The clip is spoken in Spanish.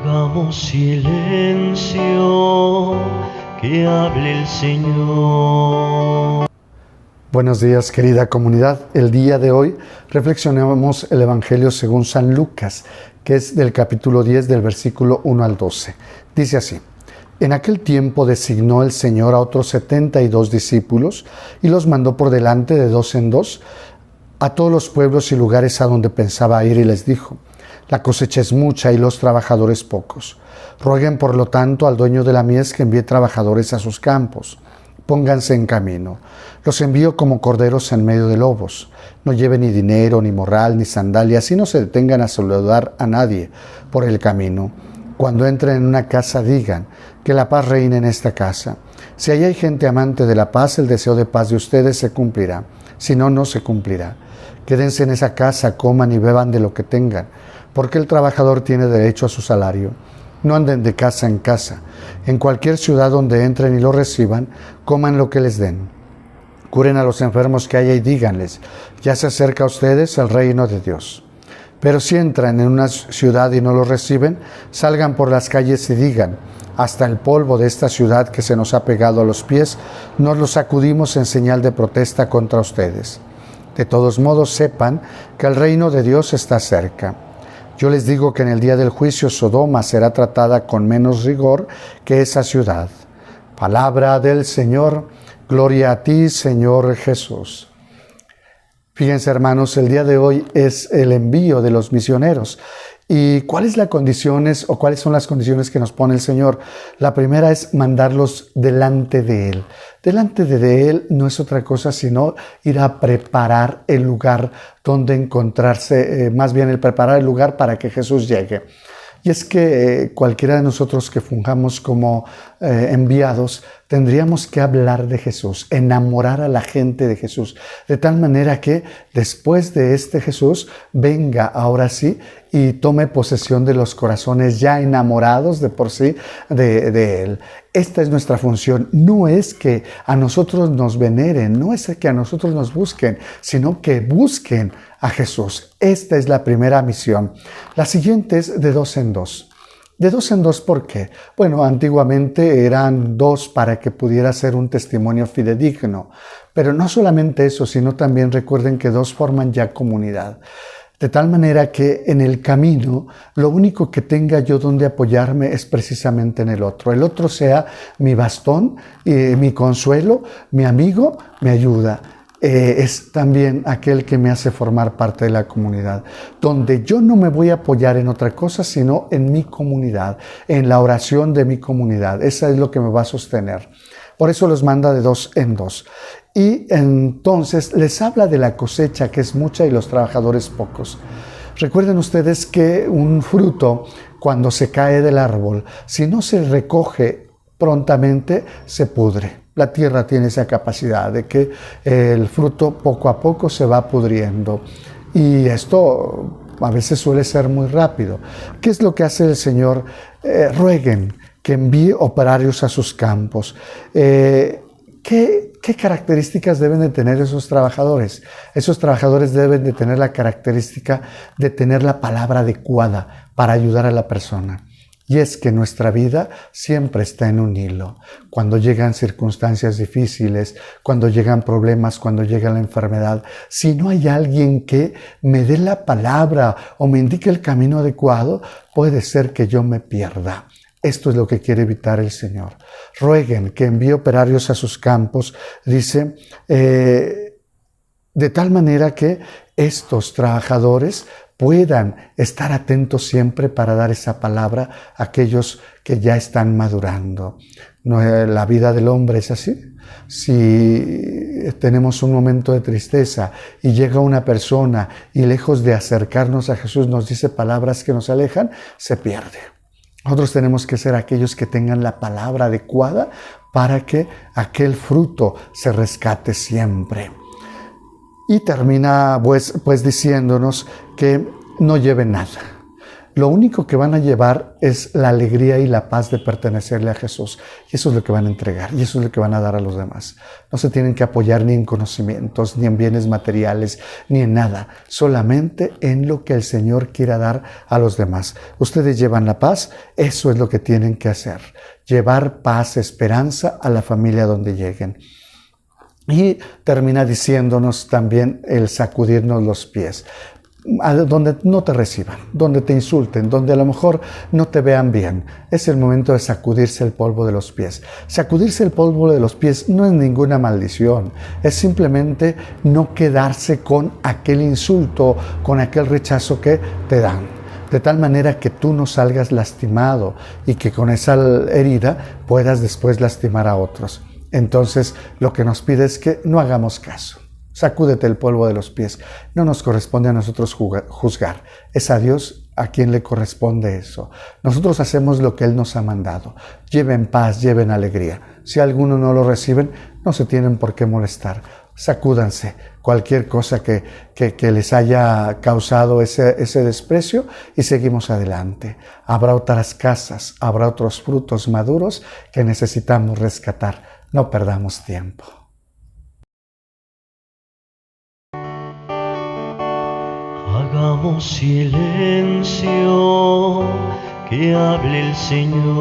Hagamos silencio, que hable el Señor. Buenos días, querida comunidad. El día de hoy reflexionamos el Evangelio según San Lucas, que es del capítulo 10, del versículo 1 al 12. Dice así: En aquel tiempo designó el Señor a otros 72 discípulos y los mandó por delante de dos en dos a todos los pueblos y lugares a donde pensaba ir, y les dijo: La cosecha es mucha y los trabajadores pocos. Rueguen por lo tanto al dueño de la mies que envíe trabajadores a sus campos. Pónganse en camino. Los envío como corderos en medio de lobos. No lleven ni dinero, ni morral, ni sandalias, y no se detengan a saludar a nadie por el camino. Cuando entren en una casa, digan: que la paz reine en esta casa. Si ahí hay gente amante de la paz, el deseo de paz de ustedes se cumplirá. Si no, no se cumplirá. Quédense en esa casa, coman y beban de lo que tengan, porque el trabajador tiene derecho a su salario. No anden de casa en casa. En cualquier ciudad donde entren y lo reciban, coman lo que les den. Curen a los enfermos que haya y díganles: ya se acerca a ustedes el reino de Dios. Pero si entran en una ciudad y no los reciben, salgan por las calles y digan: hasta el polvo de esta ciudad que se nos ha pegado a los pies, nos lo sacudimos en señal de protesta contra ustedes. De todos modos, sepan que el reino de Dios está cerca. Yo les digo que en el día del juicio Sodoma será tratada con menos rigor que esa ciudad. Palabra del Señor. Gloria a ti, Señor Jesús. Fíjense, hermanos, el día de hoy es el envío de los misioneros. ¿Y cuáles son las condiciones que nos pone el Señor? La primera es mandarlos delante de Él. Delante de Él no es otra cosa sino ir a preparar el lugar donde encontrarse, más bien el preparar el lugar para que Jesús llegue. Y es que cualquiera de nosotros que fungamos como enviados, tendríamos que hablar de Jesús, enamorar a la gente de Jesús, de tal manera que después de este Jesús venga ahora sí y tome posesión de los corazones ya enamorados de por sí de Él. Esta es nuestra función. No es que a nosotros nos veneren, no es que a nosotros nos busquen, sino que busquen a Jesús. Esta es la primera misión. La siguiente es de dos en dos. De dos en dos, ¿por qué? Bueno, antiguamente eran dos para que pudiera ser un testimonio fidedigno. Pero no solamente eso, sino también recuerden que dos forman ya comunidad. De tal manera que en el camino, lo único que tenga yo donde apoyarme es precisamente en el otro. El otro sea mi bastón, mi consuelo, mi amigo, mi ayuda. Es también aquel que me hace formar parte de la comunidad, donde yo no me voy a apoyar en otra cosa, sino en mi comunidad, en la oración de mi comunidad. Esa es lo que me va a sostener. Por eso los manda de dos en dos. Y entonces les habla de la cosecha, que es mucha, y los trabajadores pocos. Recuerden ustedes que un fruto, cuando se cae del árbol, si no se recoge prontamente, se pudre. La tierra tiene esa capacidad de que el fruto poco a poco se va pudriendo. Y esto a veces suele ser muy rápido. ¿Qué es lo que hace el Señor? Rueguen que envíe operarios a sus campos. ¿Qué características deben de tener esos trabajadores? Esos trabajadores deben de tener la característica de tener la palabra adecuada para ayudar a la persona. Y es que nuestra vida siempre está en un hilo. Cuando llegan circunstancias difíciles, cuando llegan problemas, cuando llega la enfermedad, si no hay alguien que me dé la palabra o me indique el camino adecuado, puede ser que yo me pierda. Esto es lo que quiere evitar el Señor. Rueguen que envíe operarios a sus campos, dice, de tal manera que estos trabajadores puedan estar atentos siempre para dar esa palabra a aquellos que ya están madurando. La vida del hombre es así. Si tenemos un momento de tristeza y llega una persona y lejos de acercarnos a Jesús nos dice palabras que nos alejan, se pierde. Nosotros tenemos que ser aquellos que tengan la palabra adecuada para que aquel fruto se rescate siempre. Y termina pues diciéndonos que no lleven nada. lo único que van a llevar es la alegría y la paz de pertenecerle a Jesús. Y eso es lo que van a entregar, y eso es lo que van a dar a los demás. No se tienen que apoyar ni en conocimientos, ni en bienes materiales, ni en nada. Solamente en lo que el Señor quiera dar a los demás. Ustedes llevan la paz, eso es lo que tienen que hacer. Llevar paz, esperanza a la familia donde lleguen. Y termina diciéndonos también el sacudirnos los pies. Donde no te reciban, donde te insulten, donde a lo mejor no te vean bien. Es el momento de sacudirse el polvo de los pies. Sacudirse el polvo de los pies no es ninguna maldición, es simplemente no quedarse con aquel insulto, con aquel rechazo que te dan. De tal manera que tú no salgas lastimado y que con esa herida puedas después lastimar a otros. Entonces, lo que nos pide es que no hagamos caso. Sacúdete el polvo de los pies. No nos corresponde a nosotros juzgar. Es a Dios a quien le corresponde eso. Nosotros hacemos lo que Él nos ha mandado. Lleven paz, lleven alegría. Si algunos no lo reciben, no se tienen por qué molestar. Sacúdanse cualquier cosa que les haya causado ese desprecio y seguimos adelante. Habrá otras casas, habrá otros frutos maduros que necesitamos rescatar. No perdamos tiempo. Hagamos silencio, que hable el Señor.